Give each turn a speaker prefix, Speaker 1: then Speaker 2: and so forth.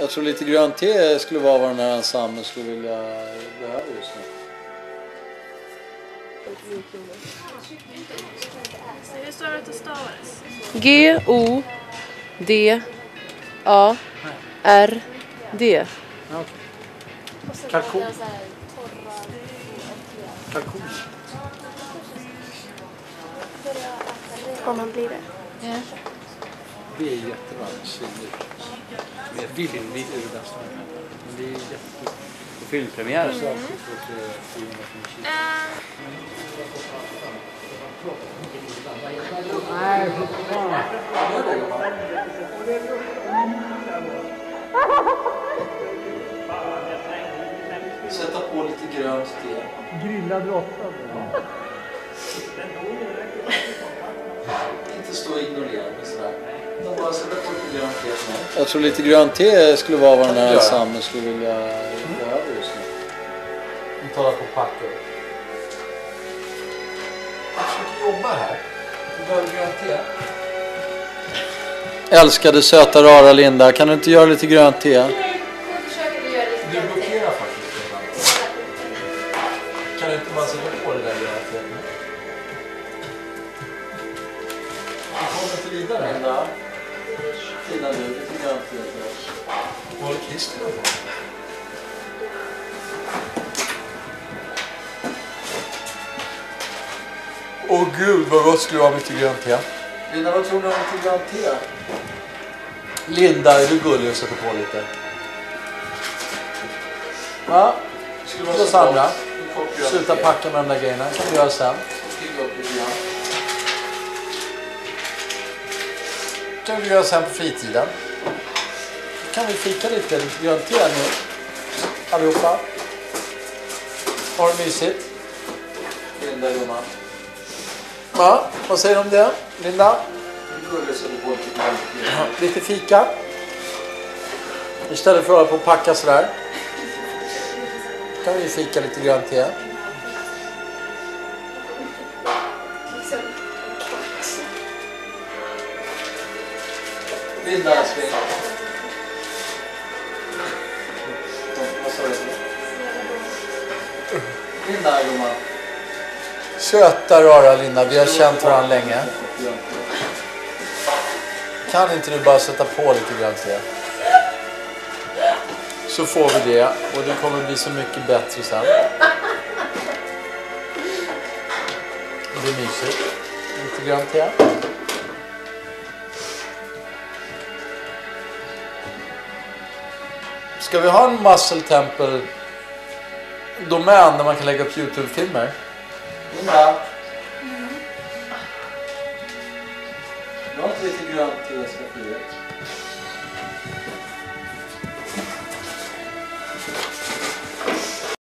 Speaker 1: Jag tror lite grönt te skulle vara vad den här ensemblen skulle vilja behöva just nu.
Speaker 2: Hur står det att det stavades?
Speaker 3: G-O-D-A-R-D.
Speaker 1: Kalkon. Kalkon.
Speaker 2: Om man blir det.
Speaker 3: Ja.
Speaker 1: Det är jättebra. Med Willing vid det bästa. Men det är jättekul.
Speaker 4: På filmpremiär.
Speaker 1: Sätta på lite grönt te.
Speaker 5: Grillad råtta.
Speaker 1: Inte stå och ignorera mig sådär. Bara sätta på lite grönt te. Jag tror lite grönt te skulle vara vad den här ensemblen skulle vilja behöva just nu. De talar på packor. Jag försöker jobba här. Du behöver grönt te. Älskade söta rara Linda, kan du inte göra lite grönt te? Du blockerar faktiskt. Kan du inte bara sätta på det där grönt te? Du kommer inte vidare. Linda. Fina du, lite grönt te. Vad håller Christer på? Åh gud, vad gott skulle det vara med lite grönt te. Linda, vad tror du om lite grönt te? Linda, är du gullig och sätter på lite? Ja, skulle vi samla. Sluta packa med de där grejerna. Det kan vi göra sen. Det kan vi göra sen på fritiden. Kan vi fika lite grönt te nu? Allihopa. Har det mysigt? Linda, gumman. Ja, vad säger du om det? Linda? Lite fika. Istället för att hålla på och packa sådär. Kan vi fika lite grönt te. Linda, älskling. Vad sa du? Linda, gumman. Söta rara Linda, vi har känt varandra länge. Kan inte du bara sätta på lite grönt te? Så får vi det och det kommer bli så mycket bättre sen. Det är mysigt. Lite grönt te. Ska vi ha en Muscle Temple domän där man kan lägga upp YouTube-filmer? Linda. Du har inte lite grönt te i skafferiet?